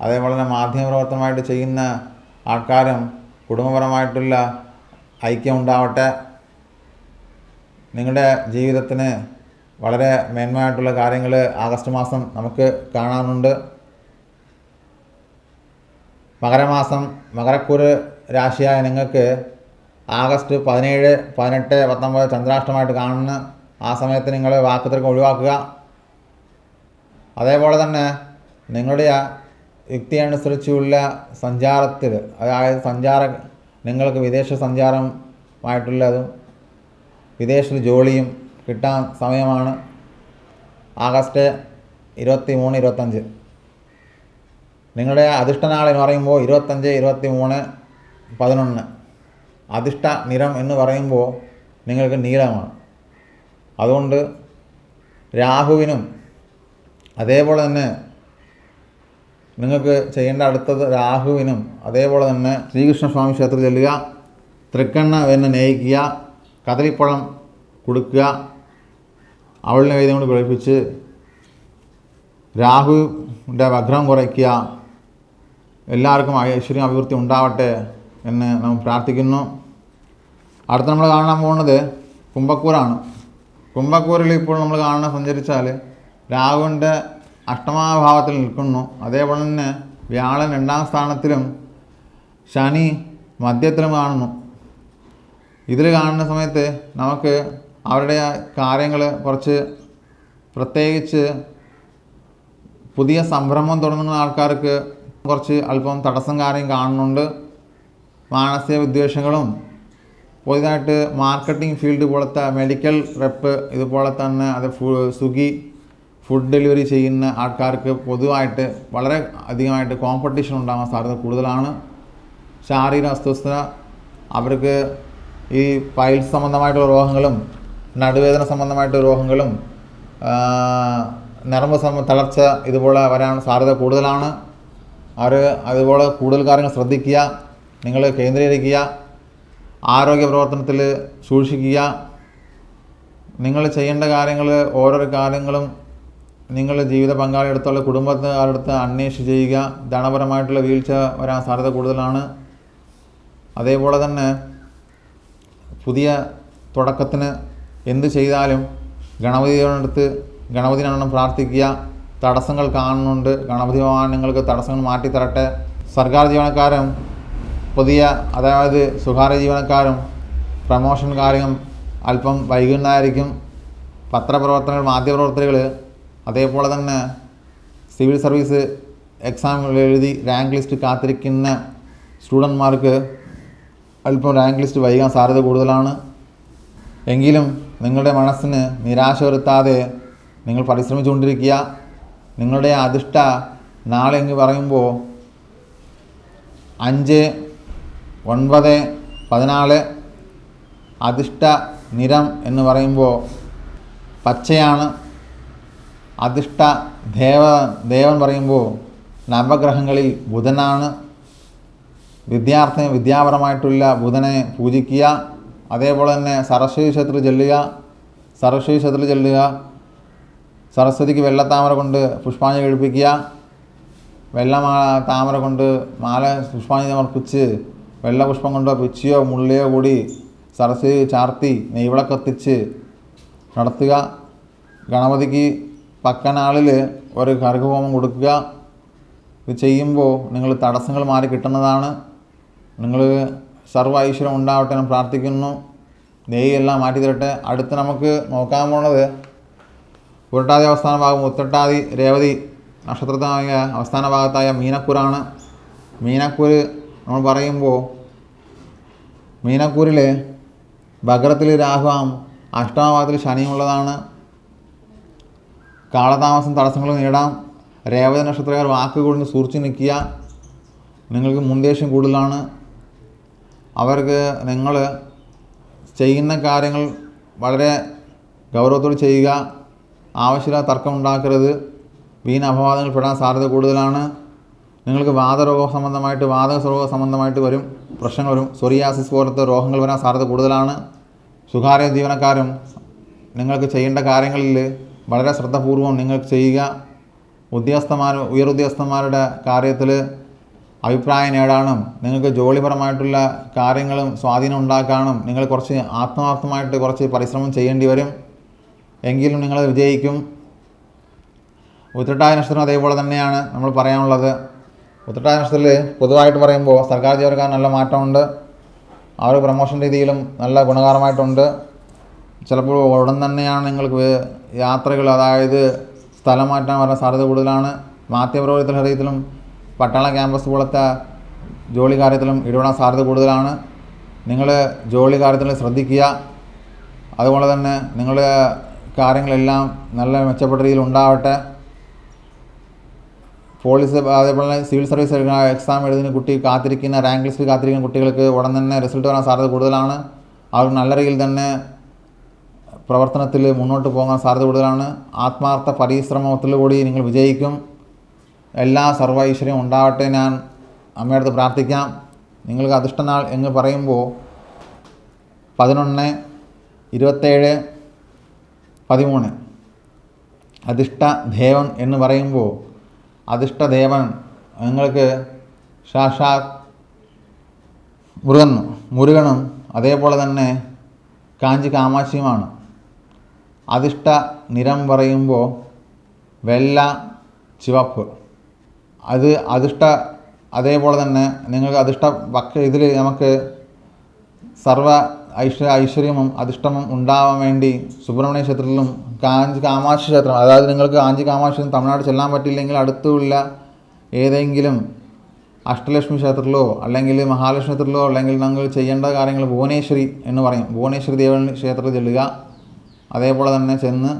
അതേപോലെ തന്നെ മാധ്യമപ്രവർത്തനമായിട്ട് ചെയ്യുന്ന ആൾക്കാരും കുടുംബപരമായിട്ടുള്ള ഐക്യം ഉണ്ടാവട്ടെ. നിങ്ങളുടെ ജീവിതത്തിന് വളരെ മേന്മയായിട്ടുള്ള കാര്യങ്ങൾ ആഗസ്റ്റ് മാസം നമുക്ക് കാണാനുണ്ട്. മകരമാസം മകരക്കൂറ് രാശിയായ നിങ്ങൾക്ക് ആഗസ്റ്റ് 17, 18, 19 ചന്ദ്രാഷ്ടമായിട്ട് കാണുന്ന ആ സമയത്ത് നിങ്ങൾ വാക്കുതർക്കം ഒഴിവാക്കുക. അതേപോലെ തന്നെ നിങ്ങളുടെ യുക്തി അനുസരിച്ചുള്ള സഞ്ചാരത്തിൽ, അതായത് നിങ്ങൾക്ക് വിദേശ സഞ്ചാരമായിട്ടുള്ളതും വിദേശ ജോലിയും കിട്ടാൻ സമയമാണ്. ആഗസ്റ്റ് 23, 25. നിങ്ങളുടെ അധിഷ്ഠ നാൾ എന്ന് പറയുമ്പോൾ 25, 23, 11. അധിഷ്ഠ നിറം എന്ന് പറയുമ്പോൾ നിങ്ങൾക്ക് നീലമാണ്. അതുകൊണ്ട് രാഹുവിനും അതേപോലെ തന്നെ നിങ്ങൾക്ക് ചെയ്യേണ്ട അടുത്തത് രാഹുവിനും അതേപോലെ തന്നെ ശ്രീകൃഷ്ണസ്വാമി ക്ഷേത്രത്തിൽ ചെല്ലുക, തൃക്കണ്ണ വെണ്ണ നയിക്കുക, കദളിപ്പഴം കൊടുക്കുക, അവളിനെ വേദം കൊണ്ട് കുളിപ്പിച്ച് രാഹുവിൻ്റെ വഗ്രം കുറയ്ക്കുക. എല്ലാവർക്കും ഐശ്വര്യം അഭിവൃദ്ധി ഉണ്ടാവട്ടെ എന്ന് നാം പ്രാർത്ഥിക്കുന്നു. അടുത്ത് നമ്മൾ കാണാൻ പോകുന്നത് കുംഭക്കൂറാണ്. കുംഭക്കൂറിൽ ഇപ്പോൾ നമ്മൾ സഞ്ചരിച്ചാൽ രാഹുവിൻ്റെ അഷ്ടമാഭാവത്തിൽ നിൽക്കുന്നു. അതേപോലെ തന്നെ വ്യാഴൻ 2ാം സ്ഥാനത്തിലും ശനി മധ്യത്തിലും കാണുന്നു. ഇതിൽ കാണുന്ന സമയത്ത് നമുക്ക് അവരുടെ കാര്യങ്ങൾ കുറച്ച്, പ്രത്യേകിച്ച് പുതിയ സംരംഭം തുടങ്ങുന്ന ആൾക്കാർക്ക് കുറച്ച് അല്പം തടസ്സം കാര്യം കാണുന്നുണ്ട്. മാനസിക വിദ്വേഷങ്ങളും പുതിയതായിട്ട് മാർക്കറ്റിംഗ് ഫീൽഡ് പോലത്തെ മെഡിക്കൽ റെപ്പ്, ഇതുപോലെ തന്നെ അത് സ്വിഗ്ഗി ഫുഡ് ഡെലിവറി ചെയ്യുന്ന ആൾക്കാർക്ക് പൊതുവായിട്ട് വളരെ അധികമായിട്ട് കോമ്പറ്റീഷൻ ഉണ്ടാകാൻ സാധ്യത കൂടുതലാണ്. ശാരീരിക അസ്വസ്ഥത, അവർക്ക് ഈ പൈൽസ് സംബന്ധമായിട്ടുള്ള രോഗങ്ങളും നടുവേദന സംബന്ധമായിട്ടുള്ള രോഗങ്ങളും നരമ്പ് തളർച്ച ഇതുപോലെ വരാൻ സാധ്യത കൂടുതലാണ്. അവർ അതുപോലെ കൂടുതൽ കാര്യങ്ങൾ ശ്രദ്ധിക്കുക, നിങ്ങൾ കേന്ദ്രീകരിക്കുക, ആരോഗ്യ പ്രവർത്തനത്തിൽ സൂക്ഷിക്കുക. നിങ്ങൾ ചെയ്യേണ്ട കാര്യങ്ങൾ, ഓരോരോ കാര്യങ്ങളും നിങ്ങളുടെ ജീവിത പങ്കാളിയെടുത്തുള്ള കുടുംബക്കാരടുത്ത് അന്വേഷിച്ച് ചെയ്യുക. ധനപരമായിട്ടുള്ള വീഴ്ച വരാൻ സാധ്യത കൂടുതലാണ്. അതേപോലെ തന്നെ പുതിയ തുടക്കത്തിന് എന്ത് ചെയ്താലും ഗണപതിയോടടുത്ത് പ്രാർത്ഥിക്കുക. തടസ്സങ്ങൾ കാണുന്നുണ്ട്, ഗണപതി ഭഗവാൻ നിങ്ങൾക്ക് തടസ്സങ്ങൾ മാറ്റിത്തരട്ടെ. സർക്കാർ ജീവനക്കാരും പുതിയ, അതായത് സ്വകാര്യ ജീവനക്കാരും പ്രമോഷൻ കാര്യം അല്പം വൈകുന്നതായിരിക്കും. പത്രപ്രവർത്തകർ, മാധ്യമപ്രവർത്തകർ, അതേപോലെ തന്നെ സിവിൽ സർവീസ് എക്സാം എഴുതി റാങ്ക് ലിസ്റ്റ് കാത്തിരിക്കുന്ന സ്റ്റുഡൻറ്മാർക്ക് അല്പം റാങ്ക് ലിസ്റ്റ് വൈകാൻ സാധ്യത കൂടുതലാണ്. എങ്കിലും നിങ്ങളുടെ മനസ്സിന് നിരാശ വരുത്താതെ നിങ്ങൾ പരിശ്രമിച്ചുകൊണ്ടിരിക്കുക. നിങ്ങളുടെ അധിഷ്ഠ നാളെന്ന് പറയുമ്പോൾ 5, 9, 14. അധിഷ്ഠ നിറം എന്ന് പറയുമ്പോൾ പച്ചയാണ്. അധിഷ്ഠ ദേവൻ പറയുമ്പോൾ നവഗ്രഹങ്ങളിൽ ബുധനാണ്. വിദ്യാപരമായിട്ടുള്ള ബുധനെ പൂജിക്കുക. അതേപോലെ തന്നെ സരസ്വതി ക്ഷേത്രത്തിൽ ചെല്ലുക. സരസ്വതിക്ക് വെള്ളത്താമര കൊണ്ട് പുഷ്പാഞ്ജലി കഴിപ്പിക്കുക. താമര കൊണ്ട് പുഷ്പാഞ്ജലി സമർപ്പിച്ച് വെള്ളപുഷ്പം കൊണ്ടോ പിച്ചിയോ മുള്ളിയോ കൂടി സരസ്വതി ചാർത്തി നെയ്വിളക്കത്തിച്ച് നടത്തുക. ഗണപതിക്ക് പക്കനാളിൽ ഒരു കർഘഹോമം കൊടുക്കുക. ഇത് ചെയ്യുമ്പോൾ നിങ്ങൾ തടസ്സങ്ങൾ മാറി കിട്ടുന്നതാണ്. നിങ്ങൾ സർവ്വ ഐശ്വര്യം ഉണ്ടാവട്ടെ എന്ന് പ്രാർത്ഥിക്കുന്നു. നെയ്യെല്ലാം മാറ്റി തരട്ടെ. അടുത്ത് നമുക്ക് നോക്കാൻ പോകുന്നത് പുരട്ടാതി അവസ്ഥാന ഭാഗം, ഉത്രട്ടാതി രേവതി നക്ഷത്രമായ അവസ്ഥാന ഭാഗത്തായ മീനക്കൂറാണ്. മീനക്കൂര് നമ്മൾ പറയുമ്പോൾ മീനക്കൂരിൽ ഭദ്രത്തിൽ രാഹുവാം, അഷ്ടമഭാവത്തിൽ ശനിയുള്ളതാണ്. കാലതാമസം തടസ്സങ്ങൾ നേടാം. രേവതി നക്ഷത്രക്കാർ വാക്കുകൊണ്ട് സൂക്ഷിച്ച് നിൽക്കുക. നിങ്ങൾക്ക് മുൻദേഷ്യം കൂടുതലാണ്. അവർക്ക് നിങ്ങൾ ചെയ്യുന്ന കാര്യങ്ങൾ വളരെ ഗൗരവത്തോടെ ചെയ്യുക. ആവശ്യമില്ലാത്ത തർക്കം ഉണ്ടാക്കരുത്. വീണ അപവാദങ്ങൾ പെടാൻ സാധ്യത കൂടുതലാണ്. നിങ്ങൾക്ക് വാതക സംബന്ധമായിട്ട് വരും പ്രശ്നങ്ങൾ വരും. സൊറിയാസിസ് പോലത്തെ രോഗങ്ങൾ വരാൻ സാധ്യത കൂടുതലാണ്. സ്വകാര്യ ജീവനക്കാരും നിങ്ങൾക്ക് ചെയ്യേണ്ട കാര്യങ്ങളിൽ വളരെ ശ്രദ്ധപൂർവ്വം നിങ്ങൾക്ക് ചെയ്യുക. ഉയരുദ്യോഗസ്ഥന്മാരുടെ കാര്യത്തിൽ അഭിപ്രായം നേടാനും നിങ്ങൾക്ക് ജോലിപരമായിട്ടുള്ള കാര്യങ്ങളും സ്വാധീനം ഉണ്ടാക്കാനും നിങ്ങൾ കുറച്ച് ആത്മാർത്ഥമായിട്ട് കുറച്ച് പരിശ്രമം ചെയ്യേണ്ടി വരും. എങ്കിലും നിങ്ങൾ വിജയിക്കും. ഉത്രട്ടാതി നക്ഷത്രം അതേപോലെ തന്നെയാണ് നമ്മൾ പറയാനുള്ളത്. ഉത്രട്ടാതി നക്ഷത്രത്തിൽ പൊതുവായിട്ട് പറയുമ്പോൾ സർക്കാർ ജീവനക്കാർ നല്ല മാറ്റമുണ്ട്. അവർ പ്രമോഷൻ രീതിയിലും നല്ല ഗുണകരമായിട്ടുണ്ട്. ചിലപ്പോൾ ഉടൻ തന്നെയാണ് നിങ്ങൾക്ക് യാത്രകൾ, അതായത് സ്ഥലം മാറ്റാൻ വരാൻ സാധ്യത കൂടുതലാണ്. മാധ്യമപ്രവർത്തനത്തിലും പട്ടാള ക്യാമ്പസ് പോലത്തെ ജോലി കാര്യത്തിലും ഇടപെടാൻ സാധ്യത കൂടുതലാണ്. നിങ്ങൾ ജോലി കാര്യത്തിൽ ശ്രദ്ധിക്കുക. അതുപോലെ തന്നെ നിങ്ങൾ കാര്യങ്ങളെല്ലാം നല്ല മെച്ചപ്പെട്ട രീതിയിൽ ഉണ്ടാവട്ടെ. പോലീസ് അതേപോലെ സിവിൽ സർവീസ് എക്സാം എഴുതുന്ന കുട്ടി കാത്തിരിക്കുന്ന റാങ്ക് ലിസ്റ്റ് കാത്തിരിക്കുന്ന കുട്ടികൾക്ക് ഉടൻ തന്നെ റിസൾട്ട് വരാൻ സാധ്യത കൂടുതലാണ്. അവർ നല്ല രീതിയിൽ തന്നെ പ്രവർത്തനത്തിൽ മുന്നോട്ട് പോകാൻ സാധ്യത കൂടുതലാണ്. ആത്മാർത്ഥ പരിശ്രമത്തിലൂടെ നിങ്ങൾ വിജയിക്കും. എല്ലാ സർവ്വ ഐശ്വര്യം ഉണ്ടാവട്ടെ. ഞാൻ അമ്മയുടെ അടുത്ത് പ്രാർത്ഥിക്കാം. നിങ്ങൾക്ക് അധിഷ്ഠനാൾ എന്ന് പറയുമ്പോൾ 11, 27, 13 അധിഷ്ഠദേവൻ എന്ന് പറയുമ്പോൾ അധിഷ്ഠദേവൻ നിങ്ങൾക്ക് സാക്ഷാത് മുരുകനും അതേപോലെ തന്നെ കാഞ്ചി കാമാക്ഷിയുമാണ്. അധിഷ്ഠ നിറം പറയുമ്പോൾ വെള്ള, ചുവപ്പ്. അത് അതേപോലെ തന്നെ നിങ്ങൾക്ക് ഇതിൽ നമുക്ക് സർവ്വ ഐശ്വര്യവും അധിഷ്ഠമും ഉണ്ടാവാൻ വേണ്ടി സുബ്രഹ്മണ്യ ക്ഷേത്രത്തിലും കാഞ്ചി കാമാക്ഷി ക്ഷേത്രം, അതായത് നിങ്ങൾക്ക് കാഞ്ചി കാമാക്ഷി തമിഴ്നാട് ചെല്ലാൻ പറ്റില്ലെങ്കിൽ അടുത്തുള്ള ഏതെങ്കിലും അഷ്ടലക്ഷ്മി ക്ഷേത്രത്തിലോ അല്ലെങ്കിൽ മഹാലക്ഷ്മി ക്ഷേത്രത്തിലോ അല്ലെങ്കിൽ നിങ്ങൾ ചെയ്യേണ്ട കാര്യങ്ങൾ ഭുവനേശ്വരി എന്ന് പറയും, ഭുവനേശ്വരി ദേവൻ ക്ഷേത്രത്തിൽ ചെല്ലുക. അതേപോലെ തന്നെ ചെന്ന്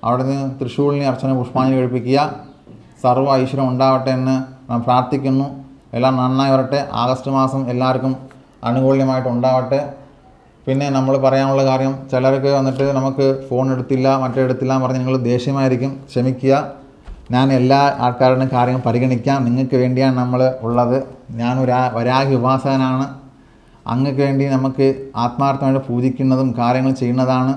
അവിടെ നിന്ന് തൃശ്ശൂലിനെ അർച്ചന പുഷ്പാഞ്ജലി കഴിപ്പിക്കുക. സർവ്വ ഐശ്വര്യം ഉണ്ടാവട്ടെ എന്ന് ഞാൻ പ്രാർത്ഥിക്കുന്നു. എല്ലാം നന്നായി വരട്ടെ. ആഗസ്റ്റ് മാസം എല്ലാവർക്കും അനുകൂല്യമായിട്ട് ഉണ്ടാവട്ടെ. പിന്നെ നമ്മൾ പറയാനുള്ള കാര്യം, ചിലർക്ക് വന്നിട്ട് നമുക്ക് ഫോൺ എടുത്തില്ല എടുത്തില്ല പറഞ്ഞ് നിങ്ങൾ ദേഷ്യമായിരിക്കും. ക്ഷമിക്കുക. ഞാൻ എല്ലാ ആൾക്കാരുടെയും കാര്യം പരിഗണിക്കാം. നിങ്ങൾക്ക് വേണ്ടിയാണ് നമ്മൾ ഉള്ളത്. ഞാൻ വരാഹി ഉപാസകനാണ്. അങ്ങക്ക് വേണ്ടി നമുക്ക് ആത്മാർത്ഥമായിട്ട് പൂജിക്കുന്നതും കാര്യങ്ങൾ ചെയ്യുന്നതാണ്.